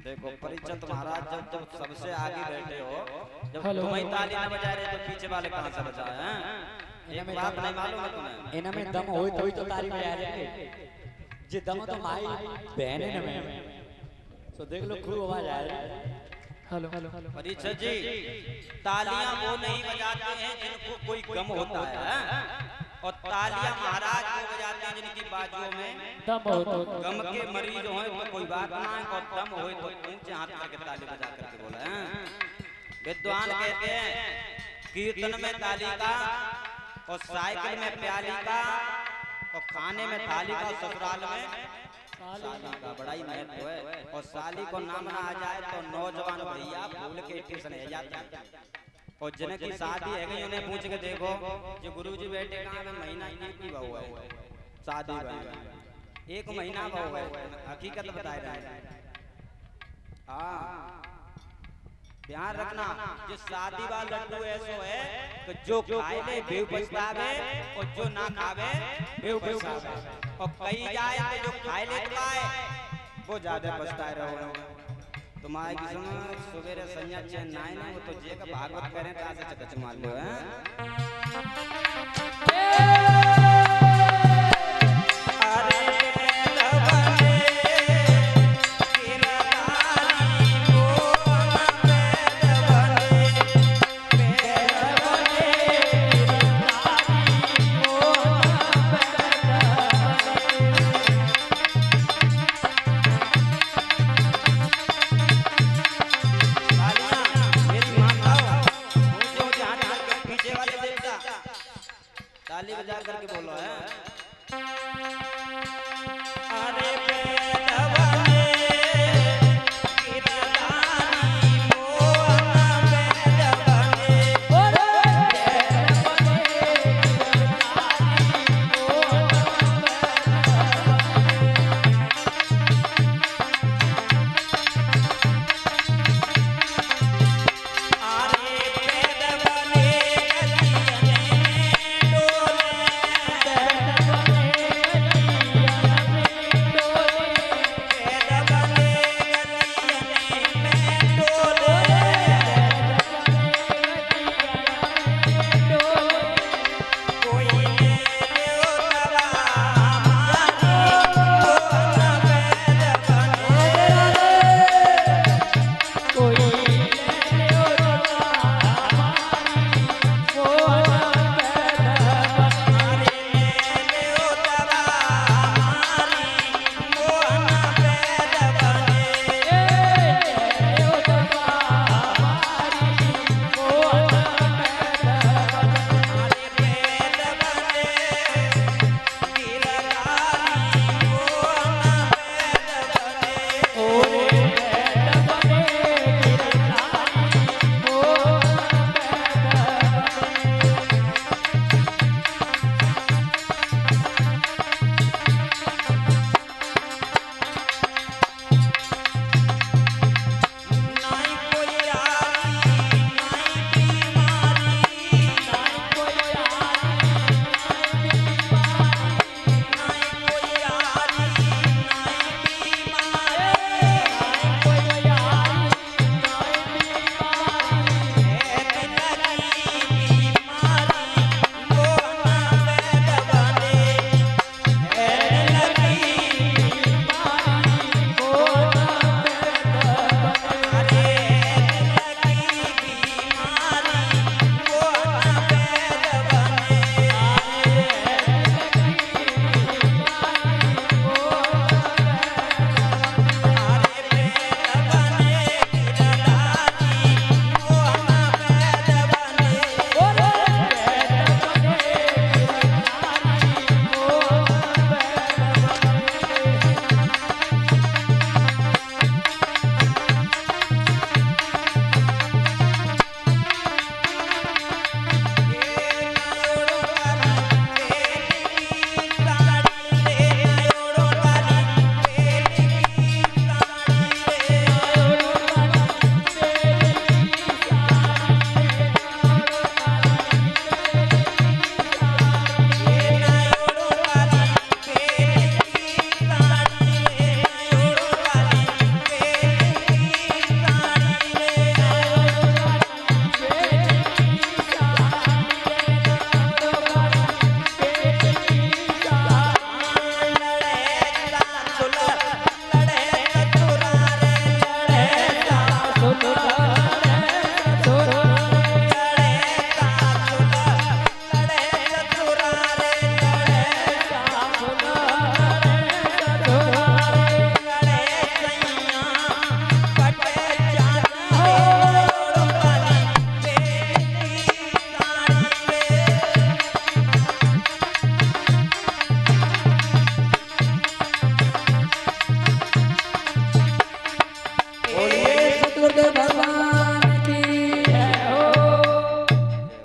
देखो परिचंद महाराज जब जब सबसे आगे बैठे हो, जब तुम्हें ताली ना बजा रहे तो पीछे वाले कहां से बजाए हैं? एक बात नहीं मालूम है तुम्हें? इना में दम होई तो ही तो ताली बजा रहे जे दम तो माई बहन है ना मैं सो देख लो खूब आवाज आ रही है। हेलो हेलो परिचंद जी, तालियां वो नहीं बजाते हैं जिनको कोई गम होता है, और तालियां महाराज को बजाते हैं जिनकी बाजुओं में दम हो गम के मरीज हो तो कोई बात ना है, और दम हो तो ऊंचे हाथ करके ताली बजा करके बोले हैं। विद्वान कहते हैं कीर्तन में ताली का, और साइकिल में प्याली का, और खाने में थाली का, और ससुराल में साली का बड़ा ही महत्व है। और साली को नाम ना आ जाए तो नौजवान भैया भूल के स्टेशन है जाते हैं, और जिनकी शादी है गई उन्हें पूछ के देखो जो गुरुजी बैठे कहाँ में महीना एक ही हुआ है शादी में, एक महीना हुआ है, हकीकत बता रहे हैं। हाँ ध्यान रखना, जो शादी वाला लड्डू ऐसो है तो जो खाए ले बेव पछतावे, और जो ना खावे बेव पछतावे, और कई जाए तो जो खाए ले पाए वो ज्यादा पछताए रहो। तुम्हारे की समय सवेरे संध्या चैन नाइन हो तो जे का भागवत करें कहाँ से चकच मार लो हैं।